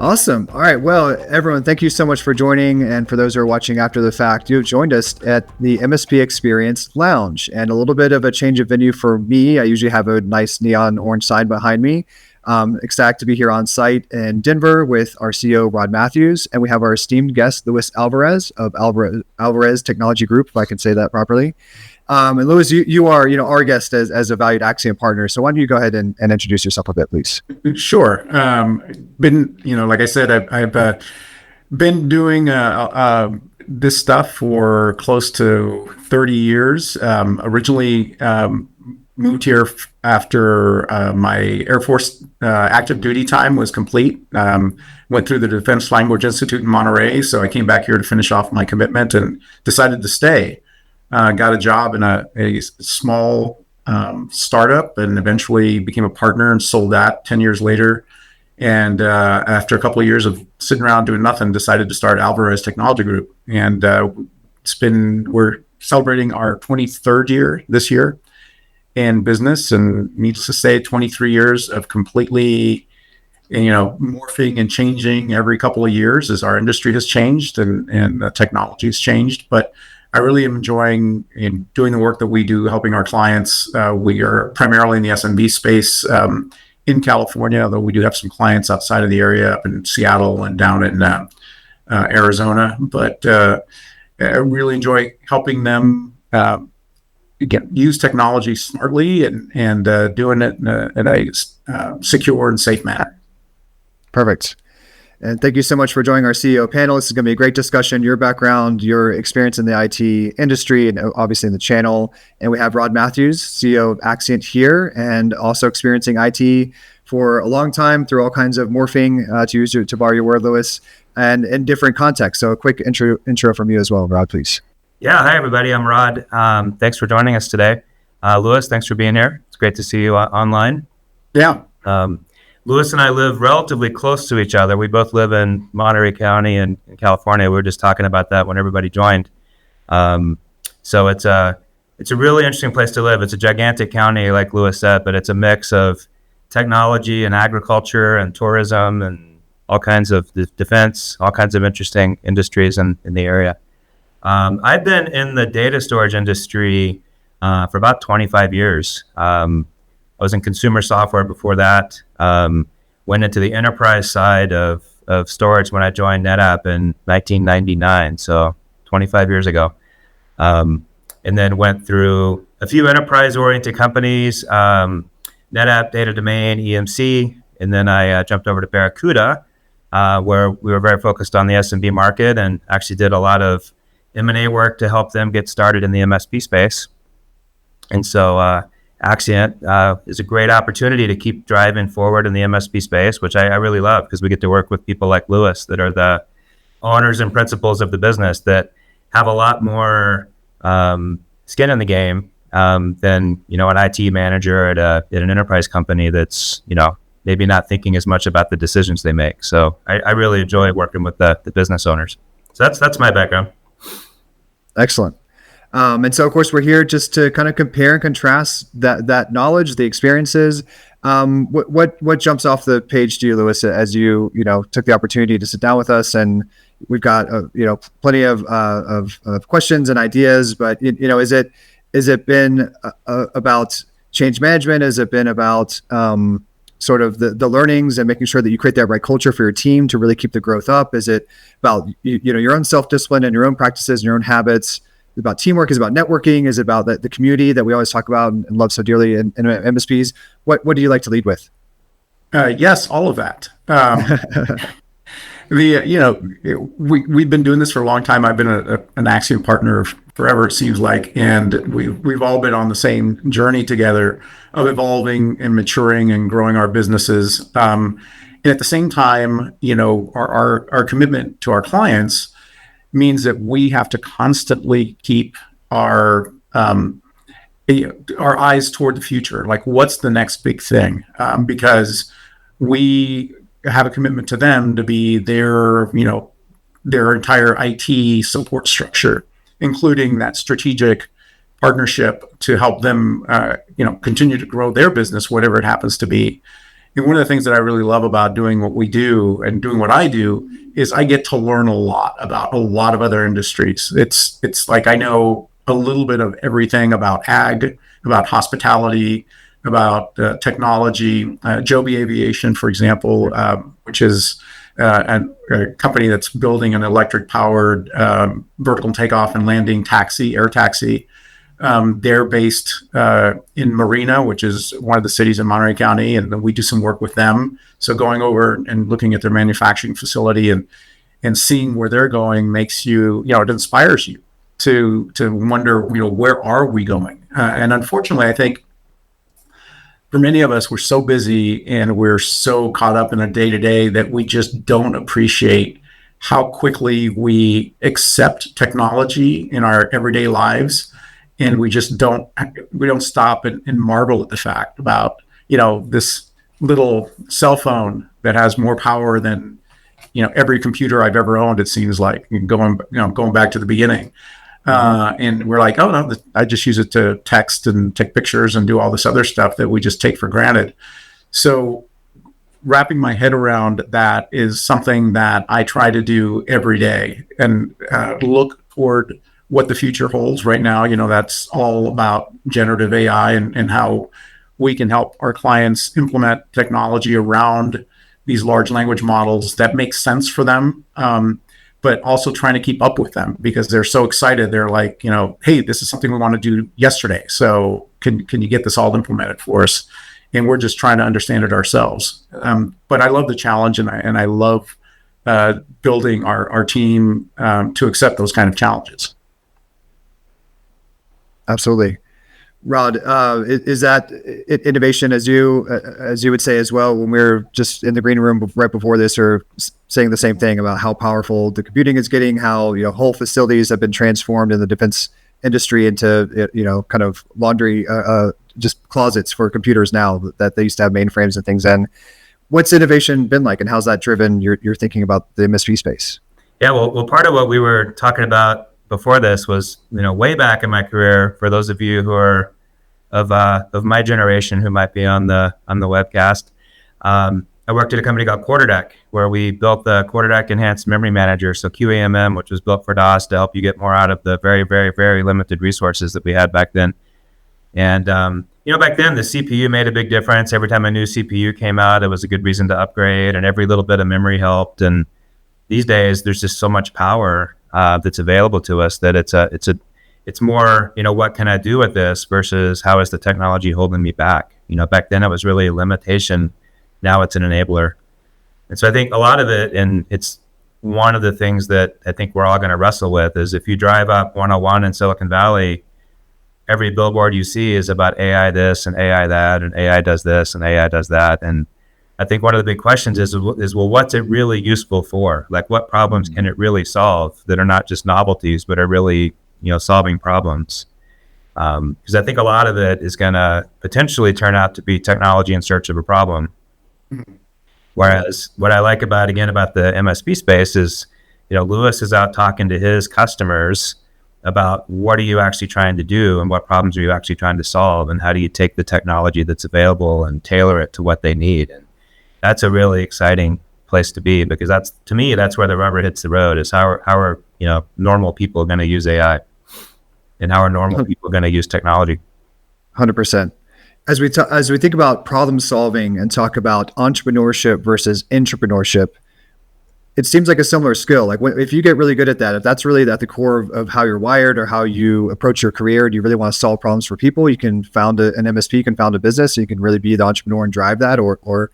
Awesome. All right. Well, everyone, thank you so much for joining. And for those who are watching after the fact, you have joined us at the MSP Xperience Lounge, and a little bit of a change of venue for me. I usually have a nice neon orange sign behind me. Ecstatic to be here on site in Denver with our CEO, Rod Mathews. And we have our esteemed guest, Louis Alvarez of Alvarez Technology Group, if I can say that properly. And Louis, you are, our guest as a valued Axcient partner. So why don't you go ahead and introduce yourself a bit, please? Sure. Like I said, I've been doing this stuff for close to 30 years. Originally moved here after my Air Force active duty time was complete. Went through the Defense Language Institute in Monterey. So I came back here to finish off my commitment and decided to stay. Got a job in a small startup and eventually became a partner and sold that 10 years later. And after a couple of years of sitting around doing nothing, decided to start Alvarez Technology Group. And we're celebrating our 23rd year this year in business. And needless to say, 23 years of completely, morphing and changing every couple of years as our industry has changed and the technology has changed. But I really am enjoying doing the work that we do, helping our clients. We are primarily in the SMB space in California, although we do have some clients outside of the area, up in Seattle and down in Arizona. But I really enjoy helping them use technology smartly and doing it in a secure and safe manner. Perfect. And thank you so much for joining our CEO panel. This is going to be a great discussion, your background, your experience in the IT industry, and obviously in the channel. And we have Rod Mathews, CEO of Axcient here, and also experiencing IT for a long time through all kinds of morphing, to borrow your word, Louis, and in different contexts. So a quick intro from you as well, Rod, please. Yeah. Hi, everybody. I'm Rod. Thanks for joining us today. Louis, thanks for being here. It's great to see you online. Yeah. Louis and I live relatively close to each other. We both live in Monterey County in California. We were just talking about that when everybody joined. So it's a really interesting place to live. It's a gigantic county, like Louis said, but it's a mix of technology and agriculture and tourism and all kinds of defense, all kinds of interesting industries in the area. I've been in the data storage industry for about 25 years. I was in consumer software before that. Went into the enterprise side of storage when I joined NetApp in 1999, so 25 years ago. And then went through a few enterprise-oriented companies, NetApp, Data Domain, EMC, and then I jumped over to Barracuda, where we were very focused on the SMB market and actually did a lot of M&A work to help them get started in the MSP space. And so Axcient is a great opportunity to keep driving forward in the MSP space, which I really love because we get to work with people like Louis that are the owners and principals of the business that have a lot more skin in the game than an IT manager at an enterprise company that's maybe not thinking as much about the decisions they make. So I really enjoy working with the business owners. So that's my background. Excellent. And so, of course, we're here just to kind of compare and contrast that knowledge, the experiences. What jumps off the page to you, Louis, as you took the opportunity to sit down with us? And we've got plenty of questions and ideas. But is it been about change management? Has it been about sort of the learnings and making sure that you create that right culture for your team to really keep the growth up? Is it about your own self-discipline and your own practices and your own habits? Is it about teamwork? Is it about networking? Is it about the community that we always talk about and love so dearly in MSPs? What do you like to lead with? Yes, all of that. We've been doing this for a long time. I've been an Axcient partner forever, it seems like, and we've all been on the same journey together of evolving and maturing and growing our businesses. And at the same time, our commitment to our clients means that we have to constantly keep our eyes toward the future. Like, what's the next big thing? Because we have a commitment to them to be their entire IT support structure, including that strategic partnership to help them, continue to grow their business, whatever it happens to be. And one of the things that I really love about doing what we do and doing what I do is I get to learn a lot about a lot of other industries. It's like I know a little bit of everything about ag, about hospitality, about technology. Joby Aviation, for example, which is a company that's building an electric-powered vertical takeoff and landing taxi, air taxi. They're based in Marina, which is one of the cities in Monterey County, and we do some work with them. So going over and looking at their manufacturing facility and seeing where they're going makes you, it inspires you to wonder, where are we going? And unfortunately, I think for many of us, we're so busy and we're so caught up in a day-to-day that we just don't appreciate how quickly we accept technology in our everyday lives. And we just don't stop and marvel at the fact about, this little cell phone that has more power than, every computer I've ever owned, it seems like, going back to the beginning. And we're like, oh no, I just use it to text and take pictures and do all this other stuff that we just take for granted. So wrapping my head around that is something that I try to do every day and look toward what the future holds. Right now, that's all about generative AI and how we can help our clients implement technology around these large language models that make sense for them. But also trying to keep up with them because they're so excited. They're like, hey, this is something we want to do yesterday. So can you get this all implemented for us? And we're just trying to understand it ourselves. But I love the challenge and I love building our team to accept those kind of challenges. Absolutely. Rod, is that innovation as you would say as well, when we were just in the green room right before this, or saying the same thing about how powerful the computing is getting, how, whole facilities have been transformed in the defense industry into, kind of laundry, just closets for computers now that they used to have mainframes and things in. What's innovation been like, and how's that driven your thinking about the MSP space? Yeah, well, part of what we were talking about before this was, way back in my career, for those of you who are of my generation who might be on the webcast, I worked at a company called QuarterDeck, where we built the QuarterDeck Enhanced Memory Manager, so QAMM, which was built for DOS to help you get more out of the very, very, very limited resources that we had back then. And back then the CPU made a big difference. Every time a new CPU came out, it was a good reason to upgrade, and every little bit of memory helped. And these days, there's just so much power that's available to us that it's more, what can I do with this versus how is the technology holding me back? Back then it was really a limitation. Now it's an enabler. And so I think a lot of it, and it's one of the things that I think we're all going to wrestle with, is if you drive up 101 in Silicon Valley, every billboard you see is about AI this and AI that, and AI does this and AI does that. And I think one of the big questions is, well, what's it really useful for? Like, what problems can it really solve that are not just novelties, but are really, solving problems? Because I think a lot of it is going to potentially turn out to be technology in search of a problem. Whereas what I like about the MSP space is, Lewis is out talking to his customers about what are you actually trying to do and what problems are you actually trying to solve, and how do you take the technology that's available and tailor it to what they need. And that's a really exciting place to be, because that's where the rubber hits the road, is how are normal people going to use AI, and how are normal people going to use technology. 100%. As we think about problem solving and talk about entrepreneurship versus intrapreneurship, it seems like a similar skill. Like, if you get really good at that, if that's really at the core of how you're wired or how you approach your career, and you really want to solve problems for people, you can found an MSP, you can found a business, and you can really be the entrepreneur and drive that, or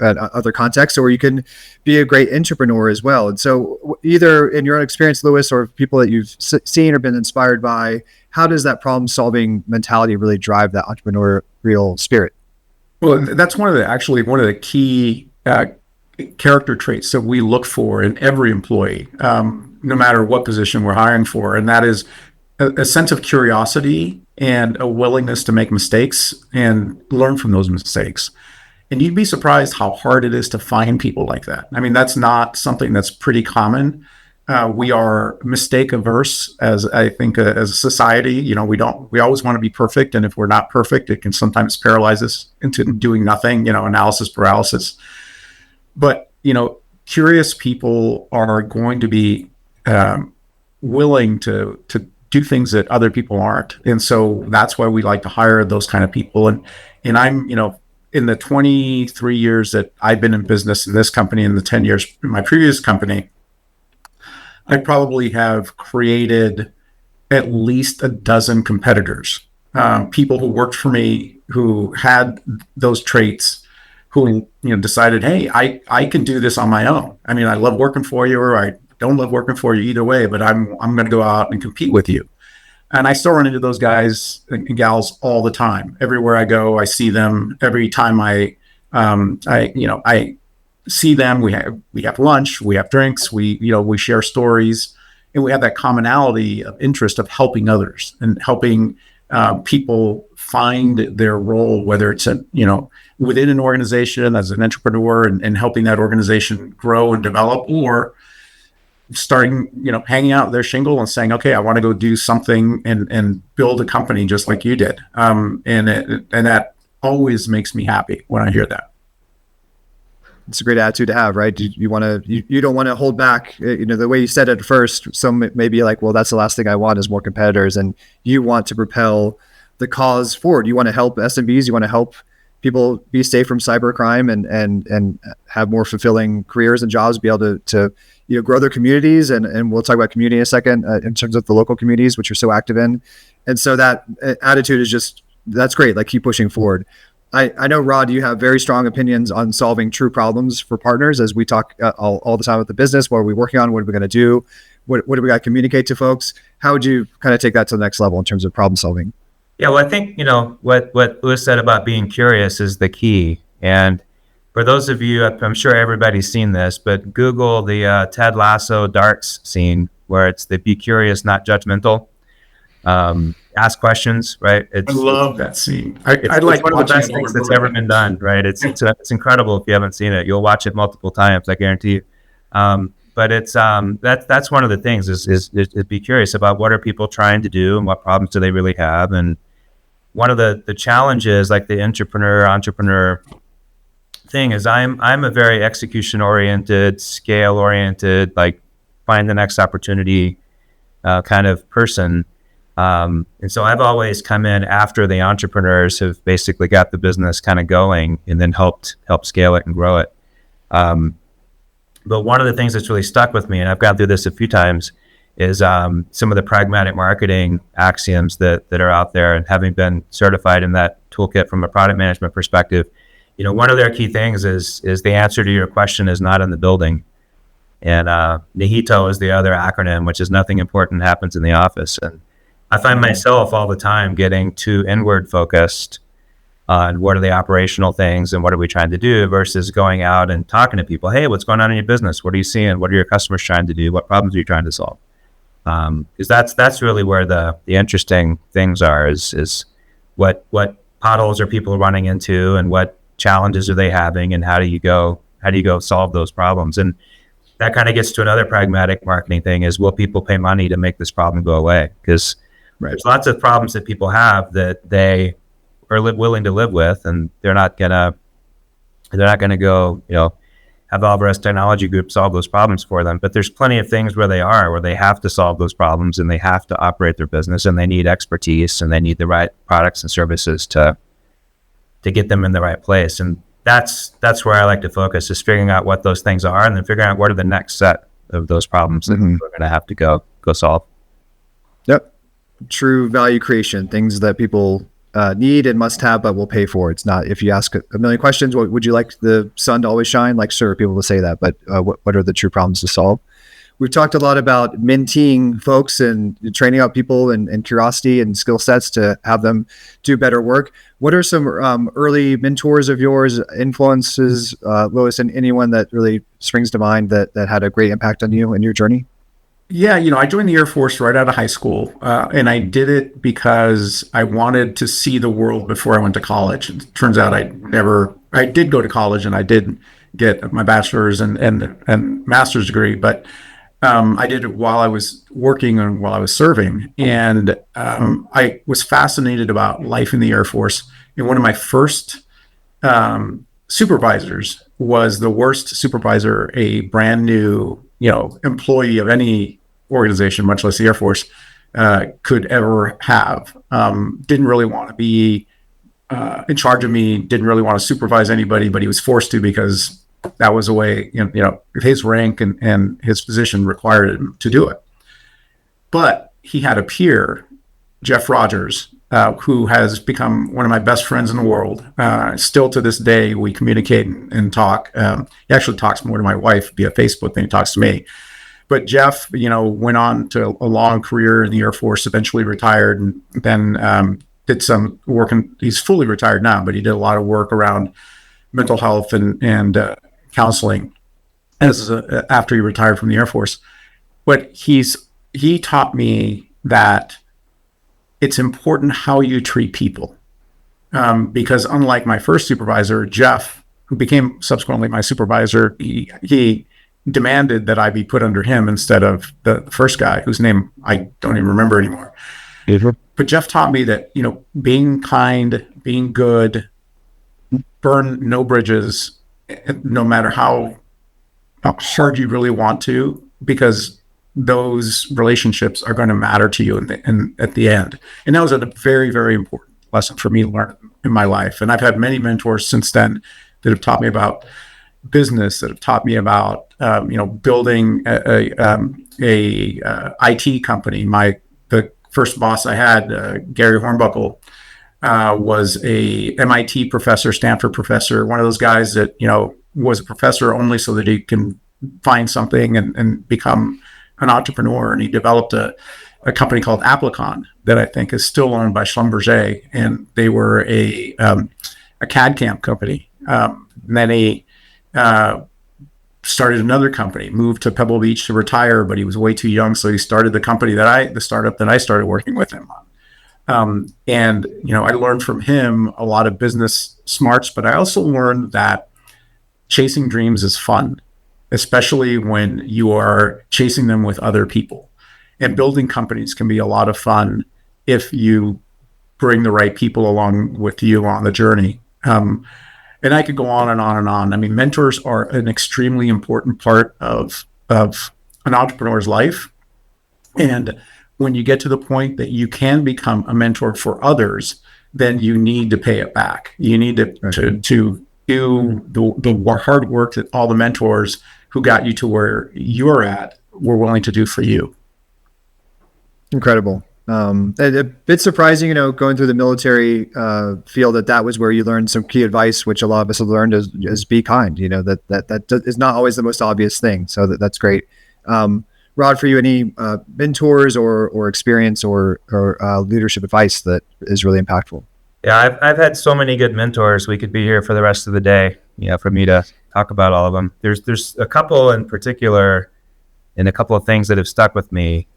at other contexts, or you can be a great intrapreneur as well. And so, either in your own experience, Lewis, or people that you've seen or been inspired by, how does that problem solving mentality really drive that entrepreneurial spirit? Well, that's one of the key character traits that we look for in every employee, no matter what position we're hiring for. And that is a sense of curiosity and a willingness to make mistakes and learn from those mistakes. And you'd be surprised how hard it is to find people like that. I mean, that's not something that's pretty common. We are mistake averse as I think as a society. We always want to be perfect. And if we're not perfect, it can sometimes paralyze us into doing nothing, analysis paralysis. But, curious people are going to be willing to do things that other people aren't. And so that's why we like to hire those kind of people. And I'm, in the 23 years that I've been in business in this company and the 10 years in my previous company, I probably have created at least a dozen competitors, people who worked for me who had those traits, who decided, hey, I can do this on my own. I mean, I love working for you, or I don't love working for you, either way, but I'm going to go out and compete with you. And I still run into those guys and gals all the time. Everywhere I go, I see them. Every time I see them, we have lunch, we have drinks, we share stories, and we have that commonality of interest of helping others and helping people find their role, whether it's within an organization as an entrepreneur and helping that organization grow and develop, or starting, hanging out their shingle and saying, okay, I want to go do something and build a company just like you did. And that always makes me happy when I hear that. It's a great attitude to have, right? You want to, you don't want to hold back. The way you said it at first, some may be like, well, that's the last thing I want is more competitors. And you want to propel the cause forward. You want to help SMBs. You want to help people be safe from cybercrime and have more fulfilling careers and jobs, be able to grow their communities. And we'll talk about community in a second in terms of the local communities, which you're so active in. And so that attitude is that's great. Like, keep pushing forward. I know, Rod, you have very strong opinions on solving true problems for partners, as we talk all the time with the business. What are we working on? What are we going to do? What do we got to communicate to folks? How would you kind of take that to the next level in terms of problem solving? Yeah, well, I think, what Louis said about being curious is the key. And for those of you, I'm sure everybody's seen this, but Google the Ted Lasso darts scene, where it's the be curious, not judgmental. Ask questions, right? I love that scene. I'd like one of the best things that's ever been done, right? It's incredible. If you haven't seen it, you'll watch it multiple times, I guarantee you. But it's that's one of the things is be curious about what are people trying to do and what problems do they really have. And one of the challenges, like the entrepreneur thing, is I'm a very execution oriented, scale oriented, like find the next opportunity kind of person. And so I've always come in after the entrepreneurs have basically got the business kind of going, and then help scale it and grow it. But one of the things that's really stuck with me, and I've gone through this a few times, is some of the pragmatic marketing axioms that are out there, and having been certified in that toolkit from a product management perspective. One of their key things is the answer to your question is not in the building. And NIHITO is the other acronym, which is nothing important happens in the office. And I find myself all the time getting too inward focused on what are the operational things and what are we trying to do, versus going out and talking to people. Hey, what's going on in your business? What are you seeing? What are your customers trying to do? What problems are you trying to solve? Because that's really where the interesting things are, is what potholes are people running into, and what challenges are they having, and how do you go solve those problems? And that kind of gets to another pragmatic marketing thing, is will people pay money to make this problem go away? Because there's lots of problems that people have that they are willing to live with, and they're not gonna go, have Alvarez Technology Group solve those problems for them. But there's plenty of things where they have to solve those problems, and they have to operate their business, and they need expertise, and they need the right products and services to get them in the right place. And that's where I like to focus, is figuring out what those things are, and then figuring out what are the next set of those problems that we're going to have to go solve. Yep. True value creation, things that people need and must have, but will pay for. It's not, if you ask a million questions, what would you like the sun to always shine? Like, sure, people will say that, but what are the true problems to solve? We've talked a lot about menteeing folks and training up people and curiosity and skill sets to have them do better work. What are some early mentors of yours, influences, Louis, and anyone that really springs to mind that had a great impact on you and your journey? Yeah, I joined the Air Force right out of high school, and I did it because I wanted to see the world before I went to college. It turns out I did go to college, and I did get my bachelor's and master's degree, but I did it while I was working and while I was serving. And I was fascinated about life in the Air Force. And one of my first supervisors was the worst supervisor a brand new, employee of any organization, much less the Air Force, could ever have. Didn't really want to be in charge of me, didn't really want to supervise anybody, but he was forced to because that was the way, his rank and his position required him to do it. But he had a peer, Jeff Rogers, who has become one of my best friends in the world. Still to this day, we communicate and talk. He actually talks more to my wife via Facebook than he talks to me. But Jeff, went on to a long career in the Air Force, eventually retired, and then did some work. He's fully retired now, but he did a lot of work around mental health and counseling after he retired from the Air Force. But he taught me that it's important how you treat people, because unlike my first supervisor, Jeff, who became subsequently my supervisor, he demanded that I be put under him instead of the first guy, whose name I don't even remember anymore. Mm-hmm. But Jeff taught me that, being kind, being good, burn no bridges, no matter how hard you really want to, because those relationships are going to matter to you at the end. And that was a very, very important lesson for me to learn in my life. And I've had many mentors since then that have taught me about business, that have taught me about, building a IT company. The first boss I had, Gary Hornbuckle, was a MIT professor, Stanford professor, one of those guys that, was a professor only so that he can find something and become an entrepreneur. And he developed a company called Applicon that I think is still owned by Schlumberger. And they were a CAD CAM company. And then he started another company, moved to Pebble Beach to retire, but he was way too young. So he started the startup that I started working with him on. And, I learned from him a lot of business smarts, but I also learned that chasing dreams is fun, especially when you are chasing them with other people. And building companies can be a lot of fun if you bring the right people along with you on the journey. And I could go on and on and on. I mean, mentors are an extremely important part of an entrepreneur's life. And when you get to the point that you can become a mentor for others, then you need to pay it back. You need to do the hard work that all the mentors who got you to where you're at were willing to do for you. Incredible. A bit surprising, going through the military field, that was where you learned some key advice, which a lot of us have learned is be kind. That is not always the most obvious thing. So that's great. Rod, for you, any mentors or experience or leadership advice that is really impactful? Yeah, I've had so many good mentors. We could be here for the rest of the day, for me to talk about all of them. There's a couple in particular, and a couple of things that have stuck with me.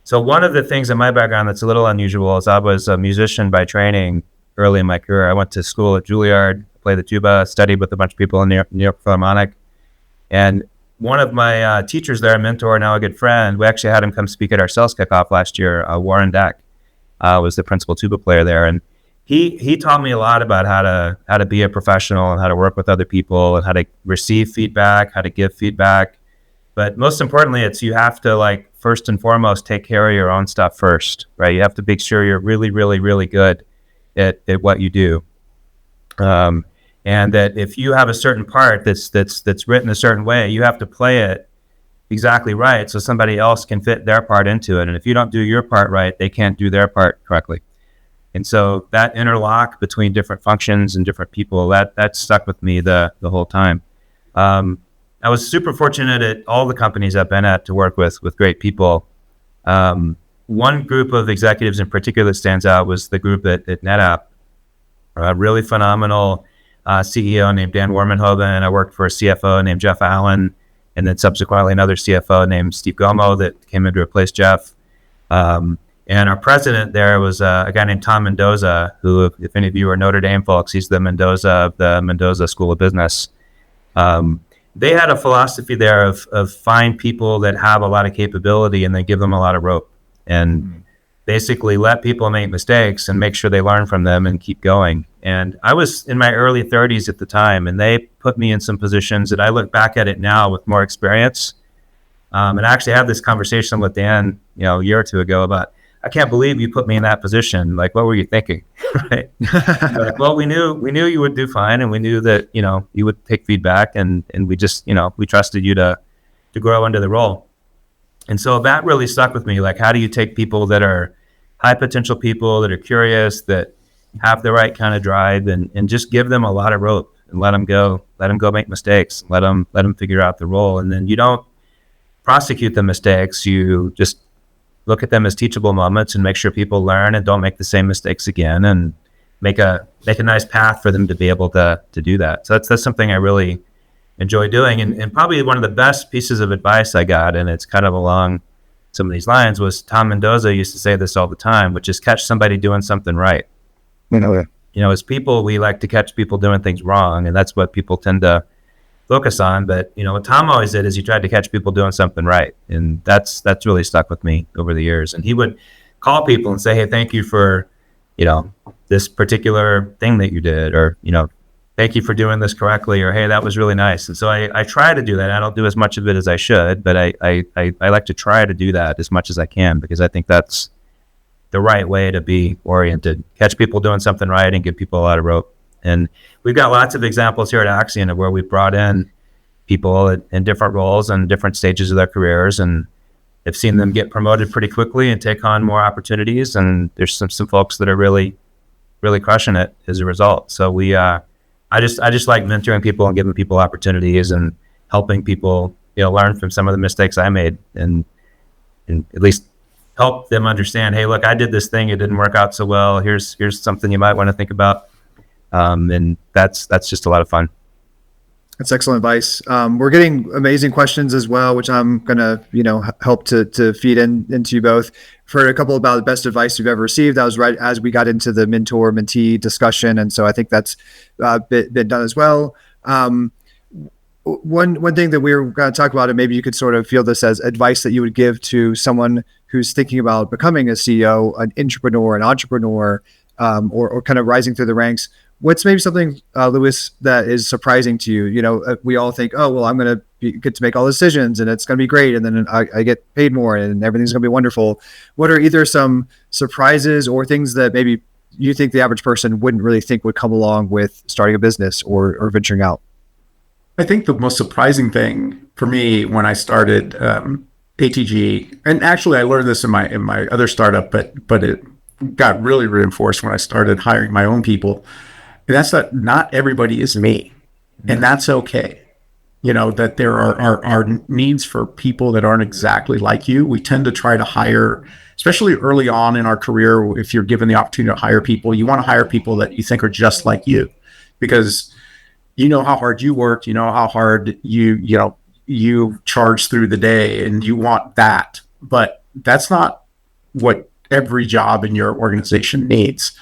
So one of the things in my background that's a little unusual is I was a musician by training early in my career. I went to school at Juilliard, played the tuba, studied with a bunch of people in New York Philharmonic. And one of my teachers there, a mentor, now a good friend, we actually had him come speak at our sales kickoff last year. Warren Deck was the principal tuba player there. And he taught me a lot about how to be a professional and how to work with other people and how to receive feedback, how to give feedback. But most importantly, you have to first and foremost, take care of your own stuff first, right? You have to make sure you're really, really, really good at what you do. And that if you have a certain part that's written a certain way, you have to play it exactly right so somebody else can fit their part into it. And if you don't do your part right, they can't do their part correctly. And so that interlock between different functions and different people, that stuck with me the whole time. I was super fortunate at all the companies I've been at to work with great people. One group of executives in particular that stands out was the group at NetApp. A really phenomenal CEO named Dan Warmenhoven. I worked for a CFO named Jeff Allen, and then subsequently another CFO named Steve Gomo that came in to replace Jeff. And our president there was a guy named Tom Mendoza, who, if any of you are Notre Dame folks, he's the Mendoza of the Mendoza School of Business. they had a philosophy there of find people that have a lot of capability and then give them a lot of rope, and basically let people make mistakes and make sure they learn from them and keep going. And I was in my early 30s at the time, and they put me in some positions that I look back at it now with more experience. And I actually had this conversation with Dan, a year or two ago about, I can't believe you put me in that position. Like, what were you thinking? Right? Like, well, we knew you would do fine, and we knew that, you would take feedback, and we just, we trusted you to grow into the role. And so that really stuck with me. Like, how do you take people that are high potential people, that are curious, that have the right kind of drive, and just give them a lot of rope and let them go make mistakes, let them figure out the role. And then you don't prosecute the mistakes. You just look at them as teachable moments and make sure people learn and don't make the same mistakes again, and make a nice path for them to be able to do that. So that's something I really enjoy doing. And probably one of the best pieces of advice I got, and it's kind of along some of these lines, was Tom Mendoza used to say this all the time, which is catch somebody doing something right. As people, we like to catch people doing things wrong, and that's what people tend to focus on. But what Tom always did is he tried to catch people doing something right, and that's really stuck with me over the years. And he would call people and say, hey, thank you for this particular thing that you did, or thank you for doing this correctly, or hey, that was really nice. And so I try to do that. I don't do as much of it as I should, but I like to try to do that as much as I can, because I think that's the right way to be oriented. Catch people doing something right and give people a lot of rope. And we've got lots of examples here at Axcient of where we've brought in people in different roles and different stages of their careers, and have seen them get promoted pretty quickly and take on more opportunities. And there's some folks that are really, really crushing it as a result. So I just like mentoring people and giving people opportunities and helping people, learn from some of the mistakes I made, and at least help them understand, hey, look, I did this thing, it didn't work out so well. Here's something you might want to think about. And that's just a lot of fun. That's excellent advice. We're getting amazing questions as well, which I'm gonna, help to feed into you both. For a couple about the best advice you've ever received. That was right as we got into the mentor-mentee discussion, and so I think that's been done as well. One thing that we were going to talk about, and maybe you could sort of feel this as advice that you would give to someone who's thinking about becoming a CEO, an intrapreneur, an entrepreneur, or kind of rising through the ranks. What's maybe something, Louis, that is surprising to you? We all think, oh, well, I'm going to get to make all the decisions and it's going to be great. And then I get paid more and everything's going to be wonderful. What are either some surprises or things that maybe you think the average person wouldn't really think would come along with starting a business or venturing out? I think the most surprising thing for me when I started ATG, and actually I learned this in my other startup, but it got really reinforced when I started hiring my own people. And that's that not everybody is me, and that's okay. That there are needs for people that aren't exactly like you. We tend to try to hire, especially early on in our career, if you're given the opportunity to hire people, you want to hire people that you think are just like you, because you know how hard you worked, you know how hard you charge through the day, and you want that. But that's not what every job in your organization needs.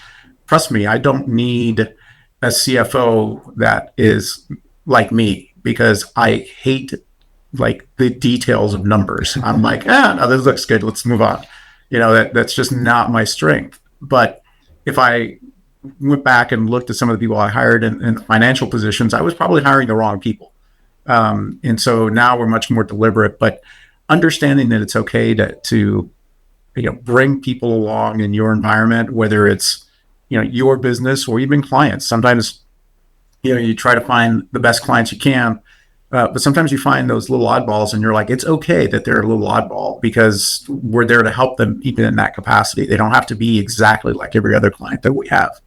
Trust me, I don't need a CFO that is like me, because I hate like the details of numbers. I'm like, no, this looks good, let's move on. That's just not my strength. But if I went back and looked at some of the people I hired in financial positions, I was probably hiring the wrong people. And so now we're much more deliberate, but understanding that it's okay to bring people along in your environment, whether it's, your business or even clients. Sometimes, you try to find the best clients you can, but sometimes you find those little oddballs and you're like, it's okay that they're a little oddball, because we're there to help them even in that capacity. They don't have to be exactly like every other client that we have.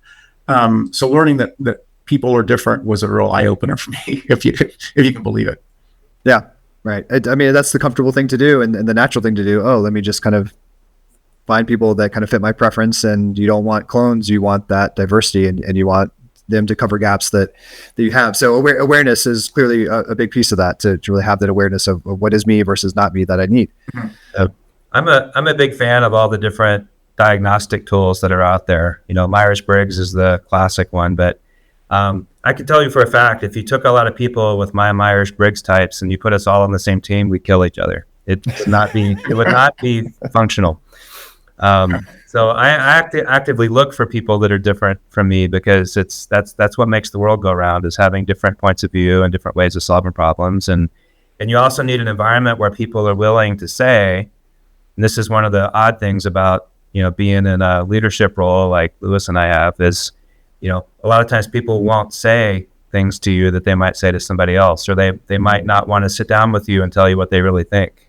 So learning that people are different was a real eye opener for me, if you can believe it. Yeah, right. I mean, that's the comfortable thing to do and the natural thing to do. Oh, let me just kind of find people that kind of fit my preference. And you don't want clones, you want that diversity, and you want them to cover gaps that you have. So awareness is clearly a big piece of that, to really have that awareness of what is me versus not me that I need. I'm a big fan of all the different diagnostic tools that are out there. Myers-Briggs is the classic one, but I can tell you for a fact, if you took a lot of people with my Myers-Briggs types and you put us all on the same team, we'd kill each other. It would not be functional. So I actively look for people that are different from me, because that's what makes the world go round, is having different points of view and different ways of solving problems. And you also need an environment where people are willing to say, and this is one of the odd things about, being in a leadership role like Lewis and I have, is, a lot of times people won't say things to you that they might say to somebody else, or they might not want to sit down with you and tell you what they really think.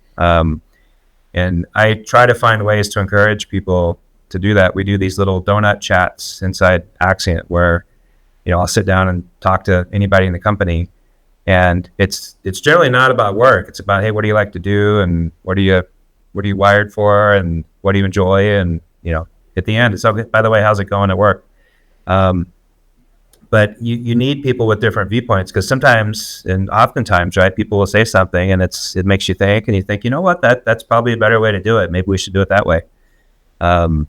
And I try to find ways to encourage people to do that. We do these little donut chats inside Axcient where, I'll sit down and talk to anybody in the company, and it's generally not about work. It's about, hey, what do you like to do, and what are you wired for, and what do you enjoy, and at the end, it's okay. By the way, how's it going at work? But you need people with different viewpoints, because sometimes and oftentimes, right, people will say something and it makes you think, and you think, you know what, that's probably a better way to do it. Maybe we should do it that way. And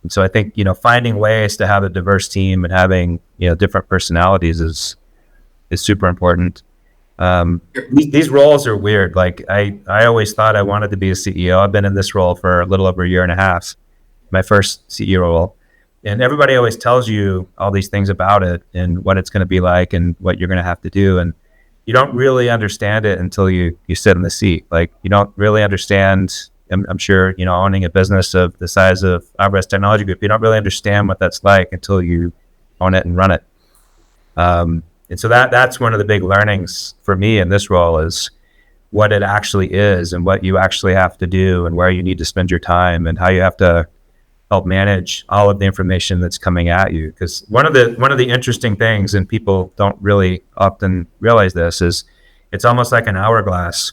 so I think, finding ways to have a diverse team and having, different personalities is super important. These roles are weird. Like I always thought I wanted to be a CEO. I've been in this role for a little over a year and a half, my first CEO role. And everybody always tells you all these things about it and what it's going to be like and what you're going to have to do. And you don't really understand it until you sit in the seat. Like you don't really understand, I'm sure, owning a business of the size of Alvarez Technology Group, you don't really understand what that's like until you own it and run it. And so that's one of the big learnings for me in this role, is what it actually is and what you actually have to do and where you need to spend your time and how you have to help manage all of the information that's coming at you. Because one of the interesting things, and people don't really often realize this, is it's almost like an hourglass,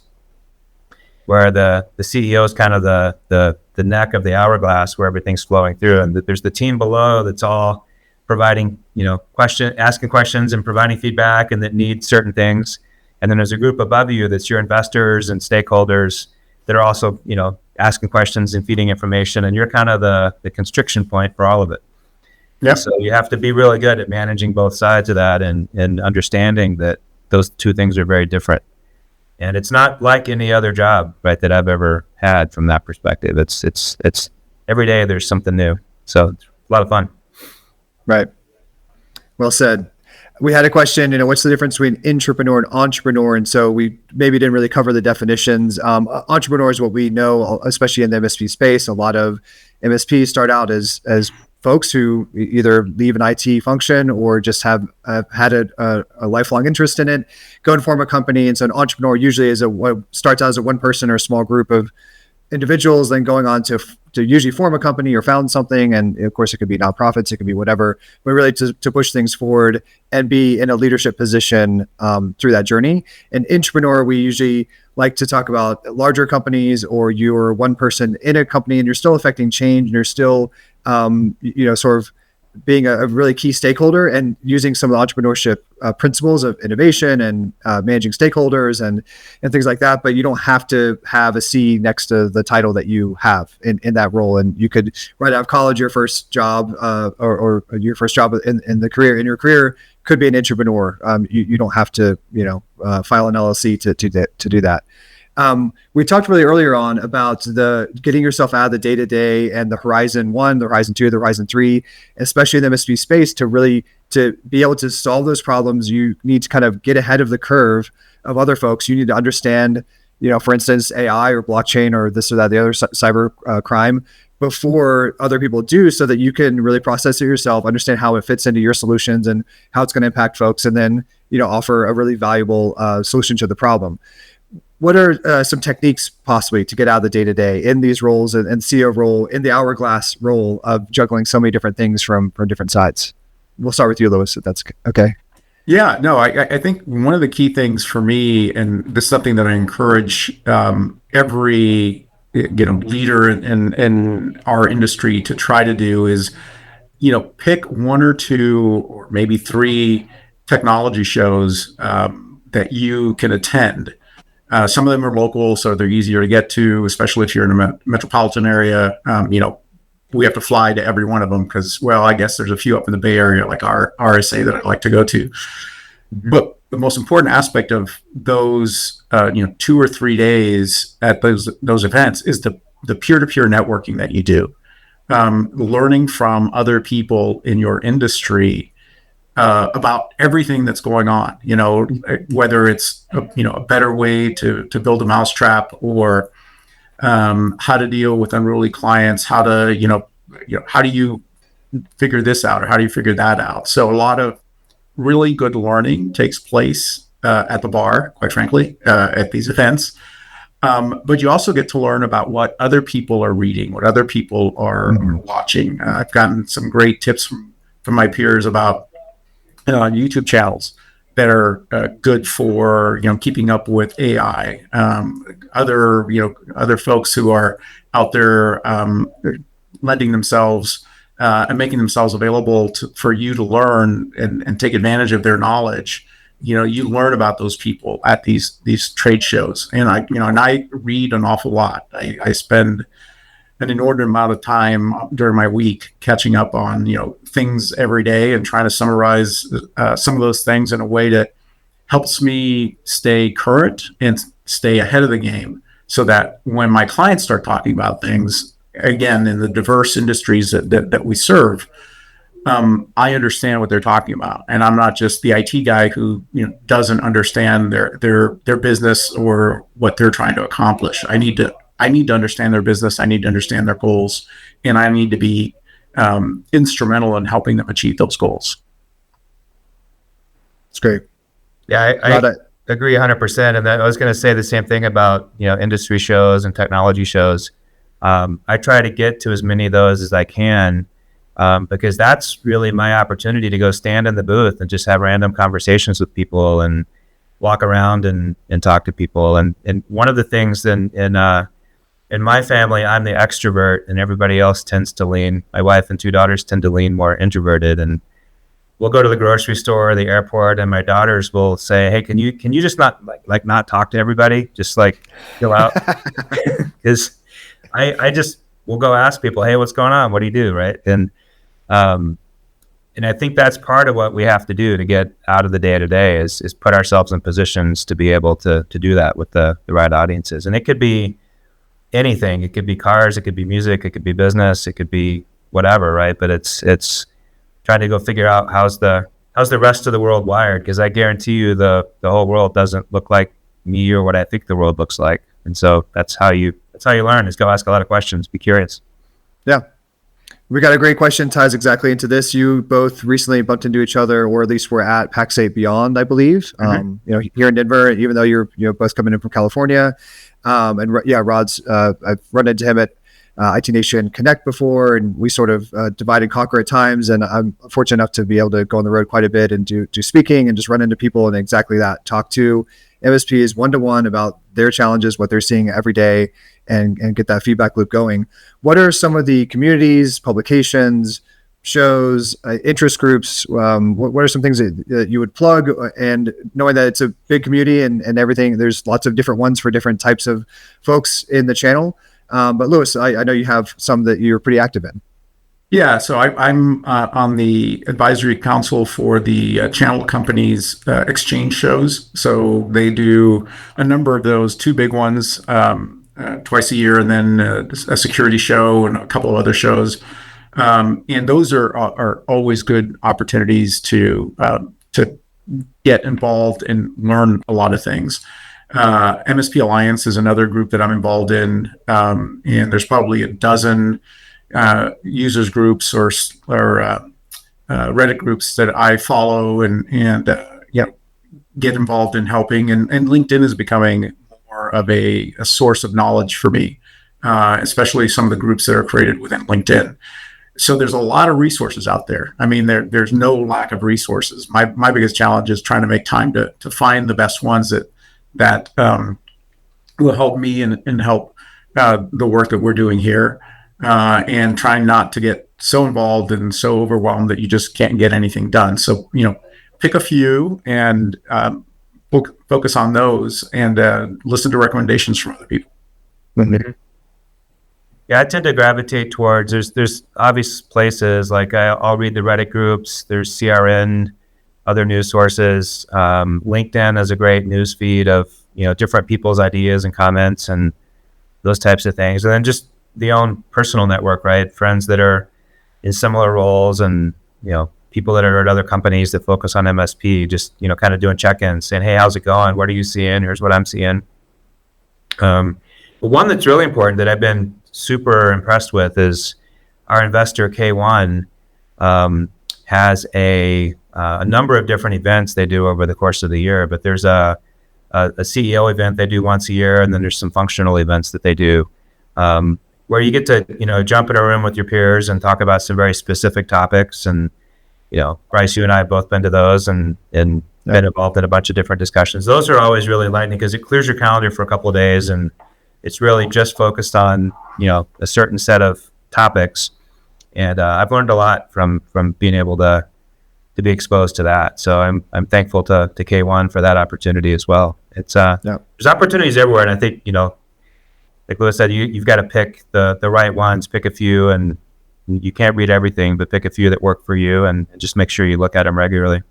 where the CEO is kind of the neck of the hourglass where everything's flowing through, and there's the team below that's all providing, asking questions and providing feedback, and that need certain things. And then there's a group above you that's your investors and stakeholders that are also, asking questions and feeding information, and you're kind of the constriction point for all of it. Yeah. So you have to be really good at managing both sides of that and understanding that those two things are very different. And it's not like any other job, right, that I've ever had from that perspective. It's every day there's something new. So it's a lot of fun. Right. Well said. We had a question, what's the difference between intrapreneur and entrepreneur? And so we maybe didn't really cover the definitions. Entrepreneur is what we know, especially in the MSP space. A lot of MSPs start out as folks who either leave an IT function or just have had a lifelong interest in it, go and form a company. And so an entrepreneur usually starts out as a one person or a small group of individuals, then going on to usually form a company or found something. And of course, it could be nonprofits, it could be whatever, but really to push things forward and be in a leadership position through that journey. And intrapreneur, we usually like to talk about larger companies, or you're one person in a company and you're still affecting change, and you're still, sort of being a really key stakeholder and using some of the entrepreneurship principles of innovation and managing stakeholders and things like that. But you don't have to have a C next to the title that you have in that role. And you could, right out of college, your first job or your first job in your career could be an intrapreneur. You don't have to, file an LLC to do that. We talked really earlier on about the getting yourself out of the day-to-day and the Horizon 1, the Horizon 2, the Horizon 3, especially in the MSP space. To be able to solve those problems, you need to kind of get ahead of the curve of other folks. You need to understand, for instance, AI or blockchain or this or that, the other cyber crime, before other people do, so that you can really process it yourself, understand how it fits into your solutions and how it's going to impact folks, and then, offer a really valuable solution to the problem. What are some techniques possibly to get out of the day-to-day in these roles and CEO role, in the hourglass role of juggling so many different things from different sides? We'll start with you, Lewis, if that's okay. Yeah, no, I think one of the key things for me, and this is something that I encourage every leader in our industry to try to do, is pick one or two or maybe three technology shows that you can attend. Some of them are local, so they're easier to get to, especially if you're in a metropolitan area. we have to fly to every one of them because, well, I guess there's a few up in the Bay Area, like our RSA, that I'd like to go to. But the most important aspect of those, 2 or 3 days at those events is the peer-to-peer networking that you do, learning from other people in your industry about everything that's going on. Whether it's a better way to build a mousetrap, or how to deal with unruly clients, how to how do you figure this out, or how do you figure that out. So a lot of really good learning takes place at the bar, quite frankly, at these events. But you also get to learn about what other people are reading, what other people are watching. I've gotten some great tips from my peers about YouTube channels that are good for keeping up with AI. Other folks who are out there lending themselves and making themselves available for you to learn and take advantage of their knowledge. You learn about those people at these trade shows, and I read an awful lot. I spend an inordinate amount of time during my week catching up on things every day and trying to summarize some of those things in a way that helps me stay current and stay ahead of the game, so that when my clients start talking about things, again, in the diverse industries that we serve, I understand what they're talking about, and I'm not just the IT guy who doesn't understand their business or what they're trying to accomplish. I need to understand their business. I need to understand their goals, and I need to be instrumental in helping them achieve those goals. It's great. Yeah, I agree 100%. And I was going to say the same thing about industry shows and technology shows. I try to get to as many of those as I can. Because that's really my opportunity to go stand in the booth and just have random conversations with people and walk around and talk to people. And one of the things in my family, I'm the extrovert, and everybody else tends to lean. My wife and 2 daughters tend to lean more introverted, and we'll go to the grocery store or the airport, and my daughters will say, "Hey, can you just not not talk to everybody? Just chill out." Because I just will go ask people, "Hey, what's going on? What do you do?" Right? And I think that's part of what we have to do to get out of the day-to-day is put ourselves in positions to be able to do that with the right audiences. And it could be anything. It could be cars, it could be music, it could be business, it could be whatever, right? But it's trying to go figure out how's the rest of the world wired, because I guarantee you the whole world doesn't look like me or what I think the world looks like. And so that's how you learn, is go ask a lot of questions, be curious. Yeah. We got a great question, ties exactly into this. You both recently bumped into each other, or at least were at PAX 8 Beyond, I believe. Mm-hmm. Here in Denver, even though you're both coming in from California. Rod's I've run into him at IT Nation Connect before, and we sort of divide and conquer at times. And I'm fortunate enough to be able to go on the road quite a bit and do speaking and just run into people and exactly that. Talk to MSPs one-to-one about their challenges, what they're seeing every day, and get that feedback loop going. What are some of the communities, publications, shows, interest groups? What are some things that you would plug? And knowing that it's a big community and everything, there's lots of different ones for different types of folks in the channel. But Louis, I know you have some that you're pretty active in. Yeah, so I'm on the advisory council for the channel companies' exchange shows. So they do a number of those, 2 big ones twice a year, and then a security show and a couple of other shows. And those are always good opportunities to get involved and learn a lot of things. MSP Alliance is another group that I'm involved in, and there's probably a dozen users groups or Reddit groups that I follow and get involved in helping. And LinkedIn is becoming more of a source of knowledge for me, especially some of the groups that are created within LinkedIn. So there's a lot of resources out there. I mean, there's no lack of resources. My biggest challenge is trying to make time to find the best ones that will help me and help the work that we're doing here. And trying not to get so involved and so overwhelmed that you just can't get anything done. So, pick a few and focus on those and listen to recommendations from other people. Mm-hmm. Yeah, I tend to gravitate towards there's obvious places like I'll read the Reddit groups. There's CRN, other news sources. LinkedIn has a great news feed of different people's ideas and comments and those types of things. And then just the own personal network, right? Friends that are in similar roles, and people that are at other companies that focus on MSP. Just kind of doing check-ins, saying, "Hey, how's it going? What are you seeing? Here's what I'm seeing." But one that's really important that I've been super impressed with is our investor K1 has a number of different events they do over the course of the year. But there's a CEO event they do once a year, and then there's some functional events that they do where you get to jump in a room with your peers and talk about some very specific topics. And Bryce, you and I have both been to those and been involved in a bunch of different discussions. Those are always really enlightening because it clears your calendar for a couple of days, and it's really just focused on a certain set of topics. And I've learned a lot from being able to be exposed to that. So I'm thankful to K1 for that opportunity as well. It's there's opportunities everywhere, and I think like Louis said, you've got to pick the right ones, pick a few, and you can't read everything, but pick a few that work for you, and just make sure you look at them regularly.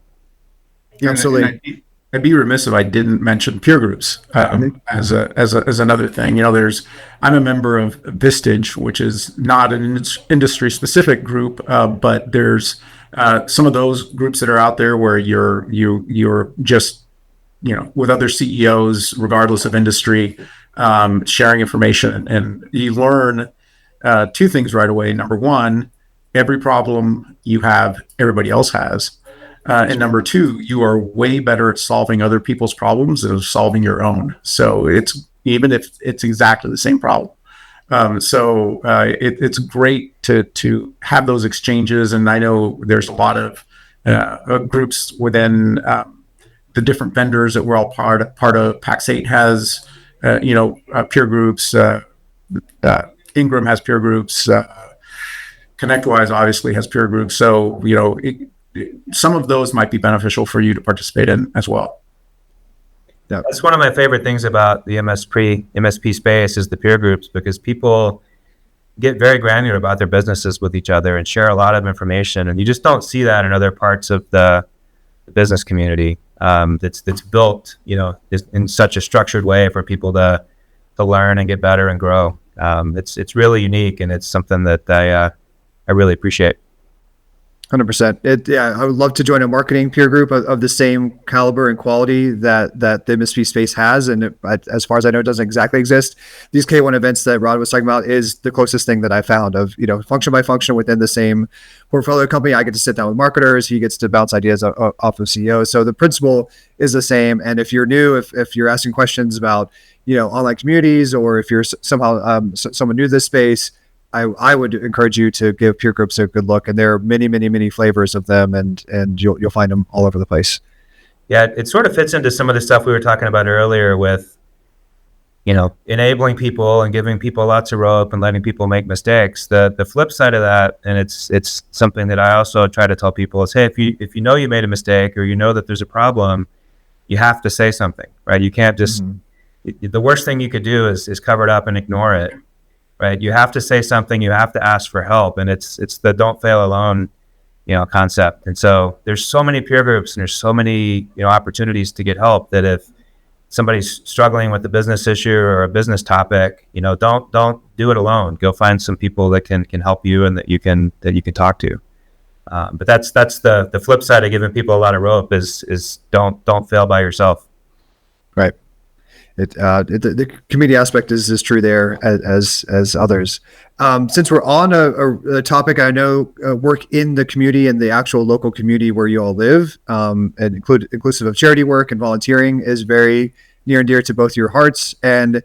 Yeah, absolutely. And I'd be remiss if I didn't mention peer groups as another thing. I'm a member of Vistage, which is not an industry specific group, but there's some of those groups that are out there where you're just with other CEOs, regardless of industry, sharing information, and you learn two things right away. Number one, every problem you have, everybody else has. And number two, you are way better at solving other people's problems than solving your own. So even if it's exactly the same problem. It's great to have those exchanges. And I know there's a lot of groups within the different vendors that we're all part of. Pax8 has peer groups. Ingram has peer groups. ConnectWise obviously has peer groups. So some of those might be beneficial for you to participate in as well. Yeah. That's one of my favorite things about the MSP space is the peer groups, because people get very granular about their businesses with each other and share a lot of information, and you just don't see that in other parts of the business community. That's built in such a structured way for people to learn and get better and grow. It's really unique, and it's something that I really appreciate. 100%. I would love to join a marketing peer group of the same caliber and quality that the MSP space has. And as far as I know, it doesn't exactly exist. These K1 events that Rod was talking about is the closest thing that I found of, function by function within the same portfolio company. I get to sit down with marketers. He gets to bounce ideas off of CEOs. So the principle is the same. And if you're new, if you're asking questions about, online communities, or if you're somehow someone new to this space, I would encourage you to give peer groups a good look, and there are many, many, many flavors of them, and you'll find them all over the place. Yeah, it sort of fits into some of the stuff we were talking about earlier with, enabling people and giving people lots of rope and letting people make mistakes. The flip side of that, and it's something that I also try to tell people is, hey, if you know you made a mistake, or that there's a problem, you have to say something, right? You can't just the worst thing you could do is cover it up and ignore it. Right, you have to say something. You have to ask for help, and it's the don't fail alone, concept. And so there's so many peer groups, and there's so many opportunities to get help, that if somebody's struggling with a business issue or a business topic, don't do it alone. Go find some people that can help you and that you can talk to. But that's the flip side of giving people a lot of rope is don't fail by yourself. Right. The community aspect is true there as others. Since we're on a topic, I know work in the community and the actual local community where you all live, and inclusive of charity work and volunteering, is very near and dear to both your hearts. And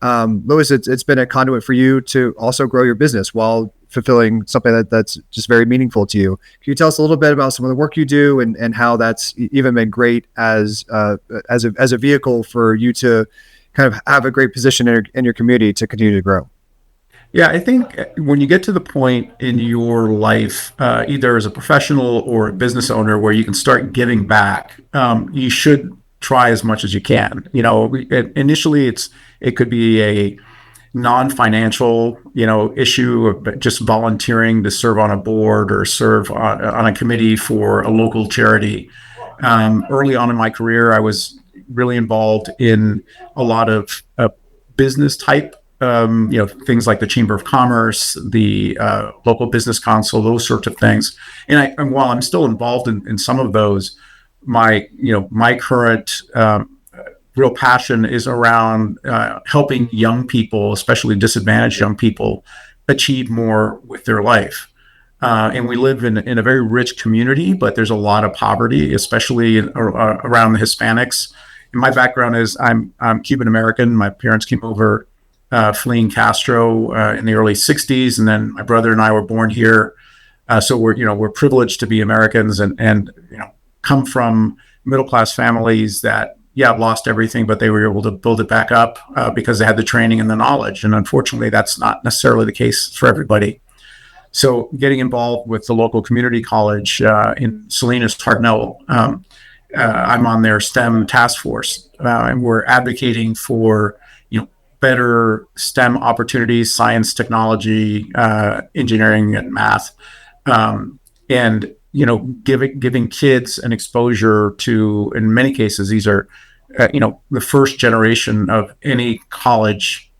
Louis, it's been a conduit for you to also grow your business while fulfilling something that's just very meaningful to you. Can you tell us a little bit about some of the work you do and how that's even been great as a vehicle for you to kind of have a great position in your community to continue to grow? Yeah, I think when you get to the point in your life, either as a professional or a business owner, where you can start giving back, you should try as much as you can. Initially it could be non-financial, issue of just volunteering to serve on a board or serve on a committee for a local charity. Early on in my career, I was really involved in a lot of business type, things like the Chamber of Commerce, the local business council, those sorts of things. And while I'm still involved in some of those, my current real passion is around helping young people, especially disadvantaged young people, achieve more with their life. And we live in a very rich community, but there's a lot of poverty, especially around the Hispanics. And my background is I'm Cuban American. My parents came over fleeing Castro in the early '60s, and then my brother and I were born here. So we're privileged to be Americans and come from middle class families that lost everything, but they were able to build it back up because they had the training and the knowledge. And unfortunately, that's not necessarily the case for everybody. So getting involved with the local community college in Salinas, Hartnell, I'm on their STEM task force, and we're advocating for better STEM opportunities, science, technology, engineering, and math, and giving kids an exposure to, in many cases, these are the first generation of any college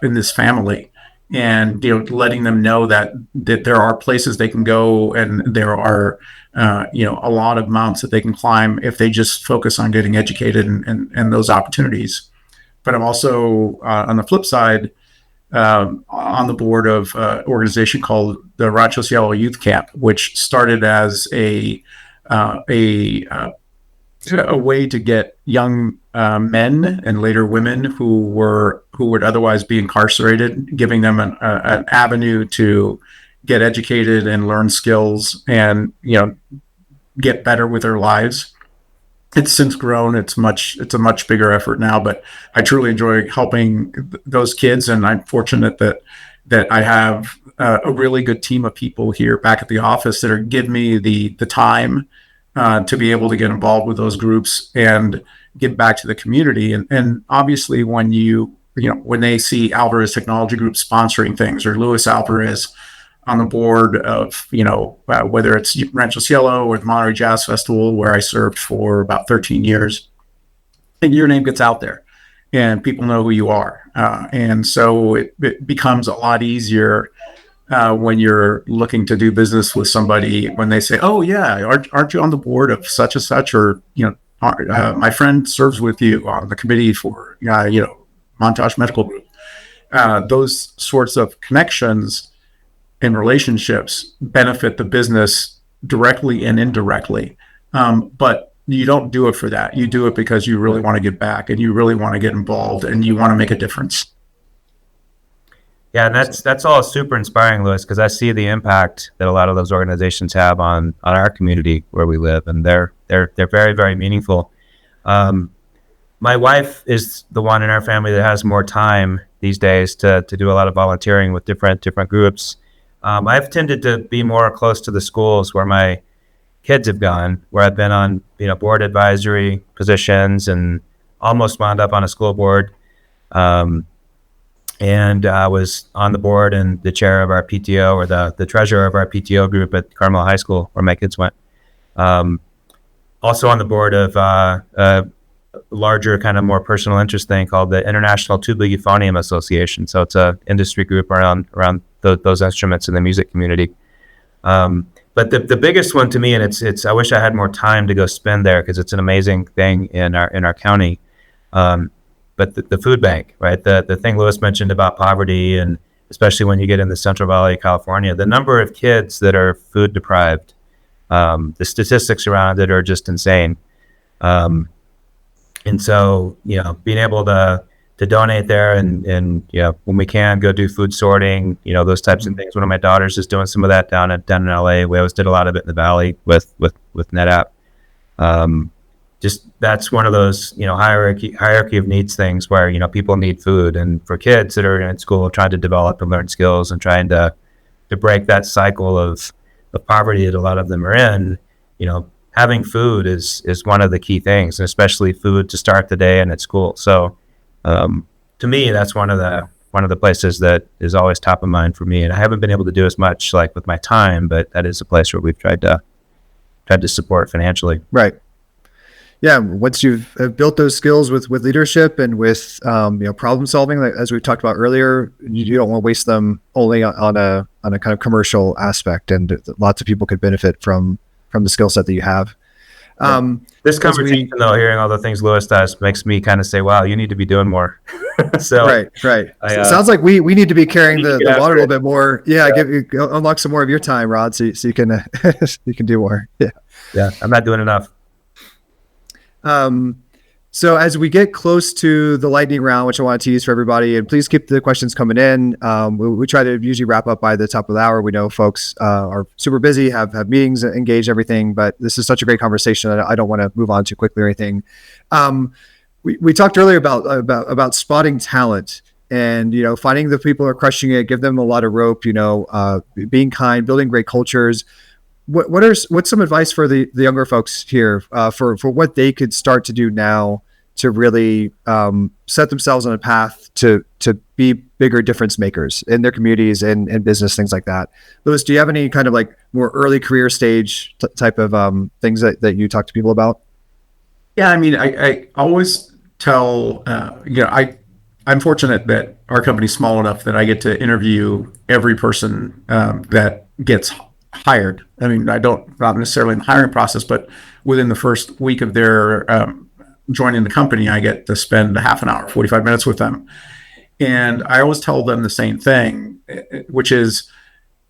in this family. And letting them know that there are places they can go, and there are a lot of mountains that they can climb if they just focus on getting educated and those opportunities. But I'm also on the flip side on the board of an organization called the Rancho Cielo Youth Camp, which started as a way to get young men and later women who would otherwise be incarcerated, giving them an avenue to get educated and learn skills and get better with their lives. It's since grown. It's a much bigger effort now, but I truly enjoy helping those kids, and I'm fortunate that I have a really good team of people here back at the office that are give me the time to be able to get involved with those groups and give back to the community. And obviously, when when they see Alvarez Technology Group sponsoring things, or Luis Alvarez on the board of, whether it's Rancho Cielo or the Monterey Jazz Festival, where I served for about 13 years, and your name gets out there and people know who you are. And so it becomes a lot easier when you're looking to do business with somebody, when they say, "Oh yeah, aren't you on the board of such and such?" Or my friend serves with you on the committee for Montage Medical Group. Those sorts of connections and relationships benefit the business directly and indirectly. But you don't do it for that. You do it because you really want to give back, and you really want to get involved, and you want to make a difference. Yeah, and that's all super inspiring, Louis, because I see the impact that a lot of those organizations have on our community where we live, and they're very, very meaningful. My wife is the one in our family that has more time these days to do a lot of volunteering with different groups. I've tended to be more close to the schools where my kids have gone, where I've been on board advisory positions and almost wound up on a school board. And I was on the board and the chair of our PTO, or the treasurer of our PTO group at Carmel High School, where my kids went. Also on the board of a larger, kind of more personal interest thing called the International Tuba Euphonium Association. So it's a industry group around those instruments in the music community. But the biggest one to me, and it's I wish I had more time to go spend there, because it's an amazing thing in our county. But the food bank, right? The thing Louis mentioned about poverty, and especially when you get in the Central Valley of California, the number of kids that are food deprived, the statistics around it are just insane. And so, being able to donate there and when we can go do food sorting, those types of things. One of my daughters is doing some of that down in LA. We always did a lot of it in the Valley with NetApp. Just that's one of those hierarchy of needs things where people need food, and for kids that are in school trying to develop and learn skills and trying to break that cycle of poverty that a lot of them are in, having food is one of the key things, and especially food to start the day and at school. So to me, that's one of one of the places that is always top of mind for me. And I haven't been able to do as much like with my time, but that is a place where we've tried to support financially. Right. Yeah. Once you've built those skills with leadership and with problem solving, like, as we've talked about earlier, you don't want to waste them only on a kind of commercial aspect. And lots of people could benefit from the skill set that you have. This conversation, though, hearing all the things Lewis does, makes me kind of say, "Wow, you need to be doing more." So right. It sounds like we need to be carrying the water a little bit more. Yeah, unlock some more of your time, Rod, so you can you can do more. Yeah, I'm not doing enough. So as we get close to the lightning round, which I want to tease for everybody, and please keep the questions coming in. We try to usually wrap up by the top of the hour. We know folks are super busy, have meetings, engaged, everything, but this is such a great conversation. I don't want to move on too quickly or anything. We talked earlier about spotting talent and, finding the people who are crushing it, give them a lot of rope, being kind, building great cultures. What's some advice for the younger folks here for what they could start to do now to really set themselves on a path to be bigger difference makers in their communities and business, things like that? Lewis, do you have any kind of like more early career stage type of things that you talk to people about? Yeah, I mean, I always tell, I'm fortunate that our company's small enough that I get to interview every person that gets hired. I mean, not necessarily in the hiring process, but within the first week of their joining the company, I get to spend a half an hour, 45 minutes with them. And I always tell them the same thing, which is,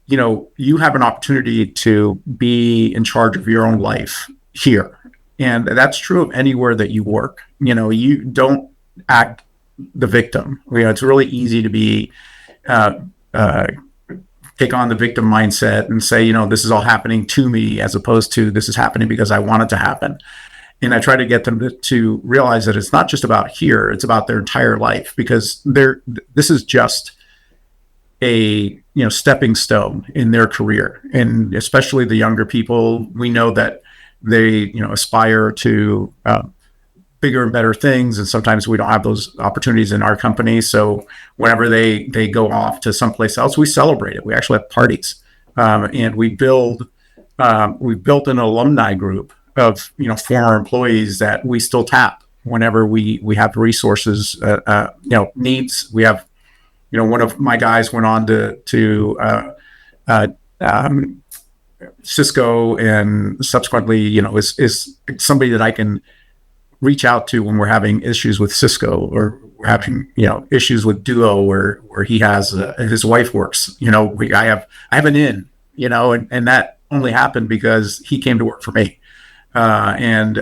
you have an opportunity to be in charge of your own life here. And that's true of anywhere that you work. You don't act the victim. It's really easy to be, take on the victim mindset and say, this is all happening to me, as opposed to this is happening because I want it to happen. And I try to get them to realize that it's not just about here, it's about their entire life, because this is just a stepping stone in their career. And especially the younger people, we know that they aspire to bigger and better things, and sometimes we don't have those opportunities in our company. So whenever they go off to someplace else, we celebrate it. We actually have parties, and we built an alumni group of former employees that we still tap whenever we have resources, needs. We have one of my guys went on to Cisco, and subsequently is somebody that I can reach out to when we're having issues with Cisco, or we're having issues with Duo, where he has his wife works. I have an in, and that only happened because he came to work for me. When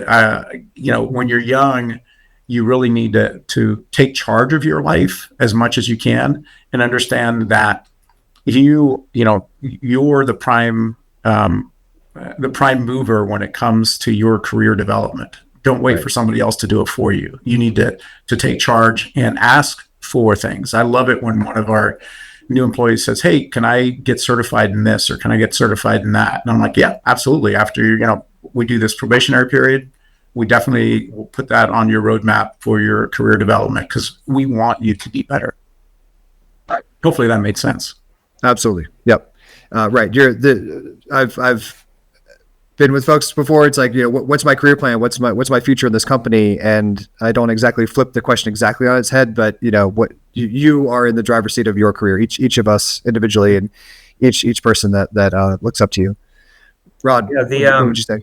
you're young, you really need to take charge of your life as much as you can, and understand that you're the prime mover when it comes to your career development. Don't wait for somebody else to do it for you. You need to take charge and ask for things. I love it when one of our new employees says, "Hey, can I get certified in this, or can I get certified in that?" And I'm like, "Yeah, absolutely. After we do this probationary period, we definitely will put that on your roadmap for your career development, because we want you to be better." Hopefully that made sense. Absolutely. Yep. Right. I've been with folks before. It's like, what's my career plan? What's my future in this company? And I don't exactly flip the question exactly on its head, but what you are in the driver's seat of your career, each of us individually, and each person that looks up to you. Rod, what would you say?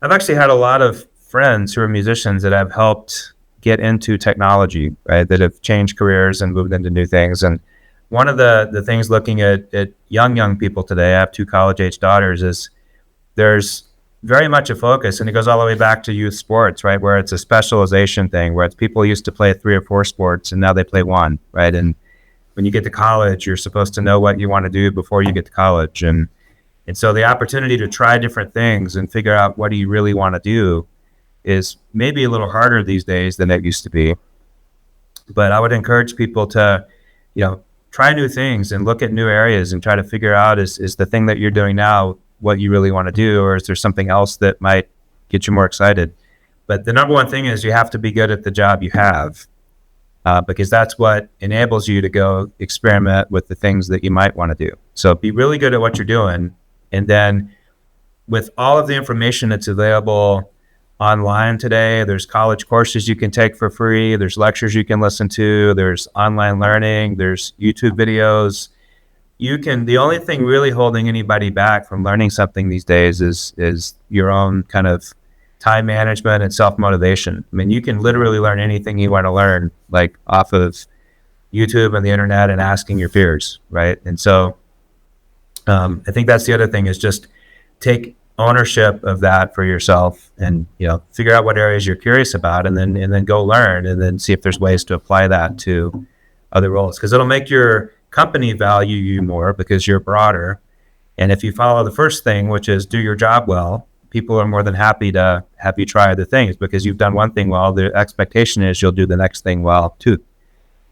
I've actually had a lot of friends who are musicians that have helped get into technology, right? That have changed careers and moved into new things. And one of the things looking at young people today, I have 2 college-age daughters, is there's very much a focus, and it goes all the way back to youth sports, right? Where it's a specialization thing, where it's people used to play 3 or 4 sports and now they play 1, right? And when you get to college, you're supposed to know what you want to do before you get to college. And so the opportunity to try different things and figure out what do you really want to do is maybe a little harder these days than it used to be. But I would encourage people to, try new things and look at new areas and try to figure out, is the thing that you're doing now what you really want to do, or is there something else that might get you more excited? But the number one thing is you have to be good at the job you have. because that's what enables you to go experiment with the things that you might want to do. So be really good at what you're doing. And then with all of the information that's available online today, there's college courses you can take for free. There's lectures you can listen to. There's online learning. There's YouTube videos. The only thing really holding anybody back from learning something these days is your own kind of time management and self-motivation. I mean, you can literally learn anything you want to learn, like off of YouTube and the internet and asking your peers, right? And so I think that's the other thing, is just take ownership of that for yourself, and figure out what areas you're curious about, and then go learn, and then see if there's ways to apply that to other roles, because it'll make your company value you more because you're broader. And if you follow the first thing, which is do your job well, people are more than happy to have you try other things, because you've done one thing well. The expectation is you'll do the next thing well too.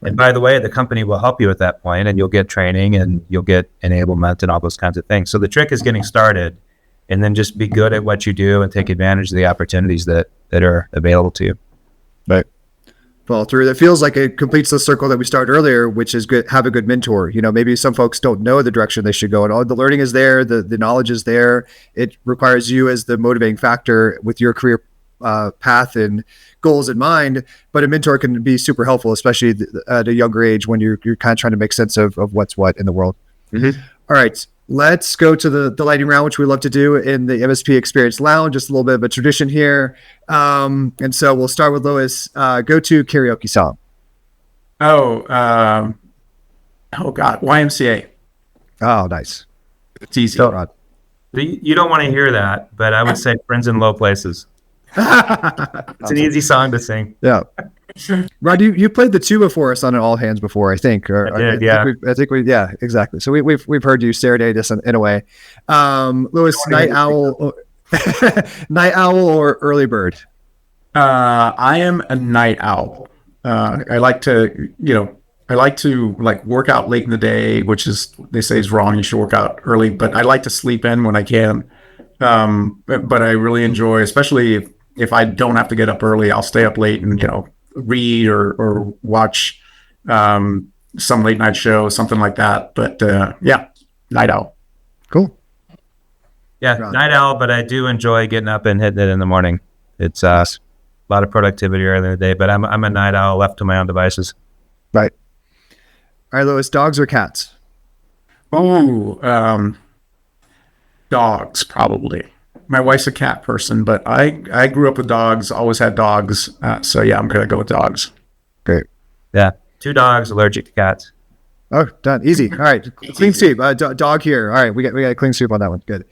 And by the way, the company will help you at that point, and you'll get training and you'll get enablement and all those kinds of things. So the trick is getting started, and then just be good at what you do and take advantage of the opportunities that are available to you. Right. Follow through. That feels like it completes the circle that we started earlier, which is good. Have a good mentor. Maybe some folks don't know the direction they should go, and all the learning is there, the knowledge is there. It requires you as the motivating factor with your career path and goals in mind. But a mentor can be super helpful, especially at a younger age when you're kind of trying to make sense of what's what in the world. Mm-hmm. All right. Let's go to the lightning round, which we love to do in the MSP Xperience Lounge. Just a little bit of a tradition here. And so we'll start with Louis. Go to karaoke song. Oh God, YMCA. Oh, nice. It's easy. Rod. You don't want to hear that, but I would say Friends in Low Places. It's an easy song to sing. Yeah. Rod, you played the tuba for us on an All Hands before, I think. I did, yeah. I think we, yeah, exactly. So we've heard you serenade us in a way. Louis, night owl, night owl or early bird? I am a night owl. I like to work out late in the day, which is, they say is wrong. You should work out early, but I like to sleep in when I can. But I really enjoy, especially if I don't have to get up early, I'll stay up late and, read or watch some late night show, something like that. But yeah, night owl. Cool. Yeah, night owl, but I do enjoy getting up and hitting it in the morning. It's a lot of productivity early in the day, but I'm a night owl left to my own devices. Right. All right, Louis, dogs or cats? Oh, dogs, probably. My wife's a cat person, but I grew up with dogs, always had dogs. So yeah, I'm going to go with dogs. Great. Yeah. 2 dogs, allergic to cats. Oh, done. Easy. All right. Clean sweep. Dog here. All right. We got a clean sweep on that one. Good.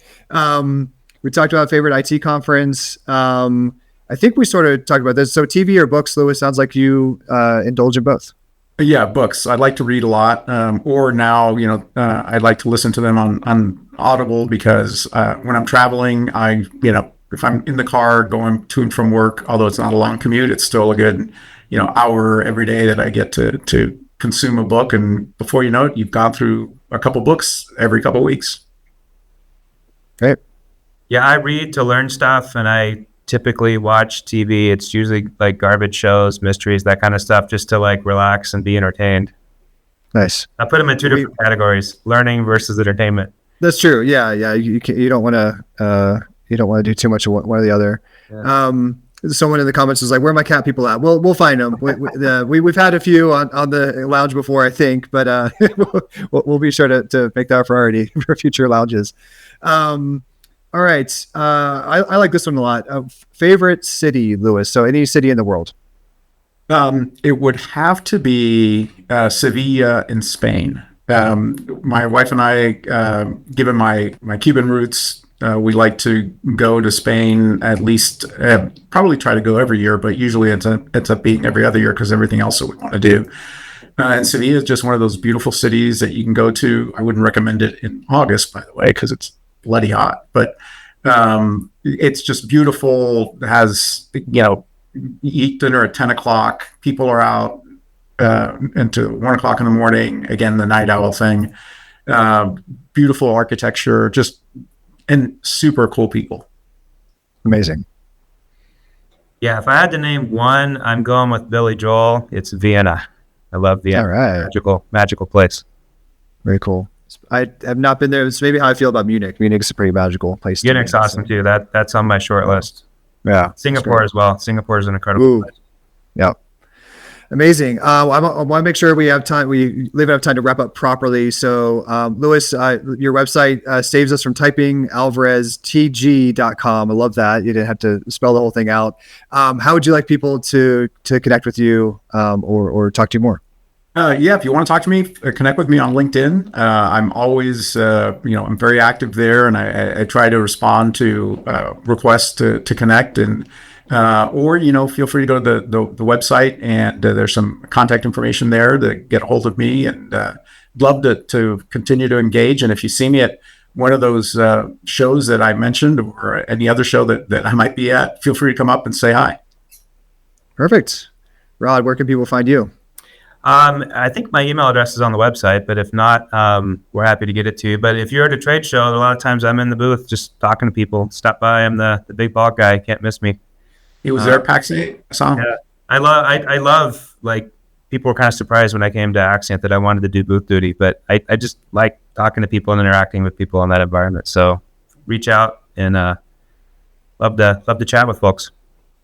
We talked about favorite IT conference. I think we sort of talked about this. So TV or books, Louis, sounds like you indulge in both. Yeah, books. I like to read a lot, or now, I'd like to listen to them on Audible, because when I'm traveling, if I'm in the car going to and from work, although it's not a long commute, it's still a good, hour every day that I get to consume a book. And before you know it, you've gone through a couple books every couple weeks. Great. Yeah, I read to learn stuff, and I typically watch TV. It's usually like garbage shows, mysteries, that kind of stuff, just to like relax and be entertained. Nice. I put them in 2 different categories: learning versus entertainment. That's true. Yeah. You don't want to do too much of one or the other. Yeah. Someone in the comments is like, "Where are my cat people at?" We'll find them. We've had a few on the lounge before, I think, but we'll be sure to make that a priority for future lounges. All right. I like this one a lot. Favorite city, Louis? So any city in the world? It would have to be Sevilla in Spain. My wife and I, given my Cuban roots, we like to go to Spain at least, probably try to go every year, but usually ends up being every other year because everything else that we want to do. And Sevilla is just one of those beautiful cities that you can go to. I wouldn't recommend it in August, by the way, because it's bloody hot, but it's just beautiful. It has, you eat dinner at 10 o'clock. People are out into 1 o'clock in the morning. Again, the night owl thing. Beautiful architecture, and super cool people. Amazing. Yeah, if I had to name one, I'm going with Billy Joel. It's Vienna. I love the All right. magical place. Very cool. I have not been there. It's maybe how I feel about Munich. Munich's a pretty magical place. Munich's awesome too. That's on my short list. Yeah. Singapore as well. Singapore is an incredible Ooh. place. Yeah. Amazing. I want to make sure we have time. We leave enough time to wrap up properly. So, Louis, your website saves us from typing alvareztg.com. I love that. You didn't have to spell the whole thing out. How would you like people to connect with you or talk to you more? Yeah, if you want to talk to me, connect with me on LinkedIn. I'm always, I'm very active there, and I try to respond to requests to connect, and or feel free to go to the website, and there's some contact information there to get a hold of me, and love to continue to engage. And if you see me at one of those shows that I mentioned, or any other show that I might be at, feel free to come up and say hi. Perfect. Rod, where can people find you? I think my email address is on the website, but if not, we're happy to get it to you. But if you're at a trade show, a lot of times I'm in the booth just talking to people. Stop by. I'm the big bald guy. Can't miss me. He was there at PAX 8. I saw him. Yeah. I love, like, people were kind of surprised when I came to Axcient that I wanted to do booth duty, but I just like talking to people and interacting with people in that environment. So reach out, and love to chat with folks.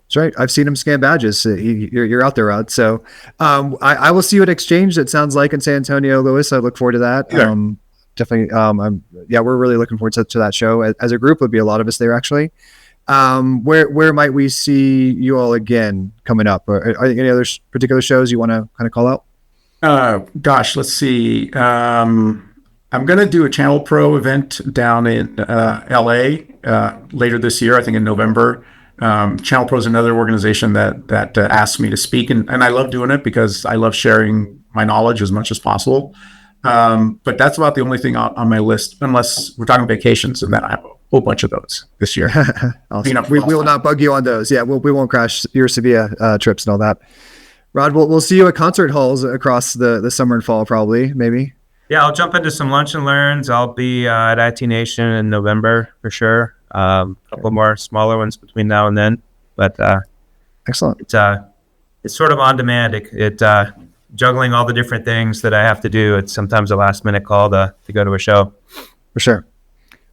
That's right. I've seen him scan badges. You're out there, Rod. So I will see you at Exchange. It sounds like in San Antonio, Louis. I look forward to that. Yeah. Definitely. We're really looking forward to that show. As a group, there'll be a lot of us there actually. Where might we see you all again coming up? Are there any other particular shows you want to kind of call out? Gosh, let's see. I'm going to do a Channel Pro event down in LA later this year, I think in November. Channel Pro is another organization that asks me to speak, and I love doing it because I love sharing my knowledge as much as possible. But that's about the only thing on my list, unless we're talking vacations, and then I have a whole bunch of those this year. Awesome. We will not bug you on those. Yeah, we won't crash your Sevilla trips and all that. Rod, we'll see you at concert halls across the summer and fall, probably, maybe. Yeah, I'll jump into some lunch and learns. I'll be at IT Nation in November for sure. A couple more smaller ones between now and then, but excellent. It's sort of on demand. It juggling all the different things that I have to do. It's sometimes a last minute call to go to a show. For sure.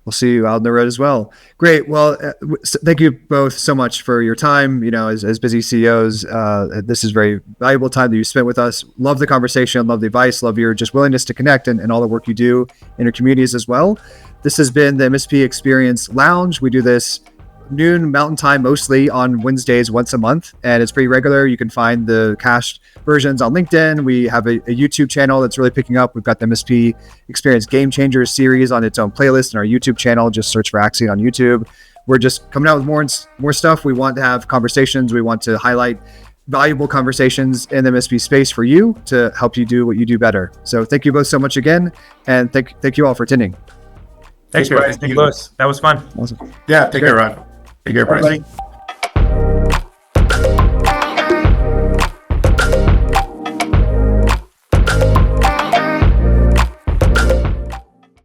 We'll see you out on the road as well. Great. Well, thank you both so much for your time. As busy CEOs, this is very valuable time that you spent with us. Love the conversation, love the advice, love your just willingness to connect and all the work you do in your communities as well. This has been the MSP Xperience Lounge. We do this noon Mountain Time, mostly on Wednesdays once a month, and it's pretty regular. You can find the cached versions on LinkedIn. We have a YouTube channel that's really picking up. We've got the MSP Xperience Game Changers series on its own playlist in our YouTube channel. Just search for Axcient on YouTube. We're just coming out with more stuff. We want to have conversations. We want to highlight valuable conversations in the MSP space for you to help you do what you do better. So thank you both so much again, and thank you all for attending. Thanks, Louis. That was fun. Awesome. Yeah, take care, Rod. Take care, Bryce.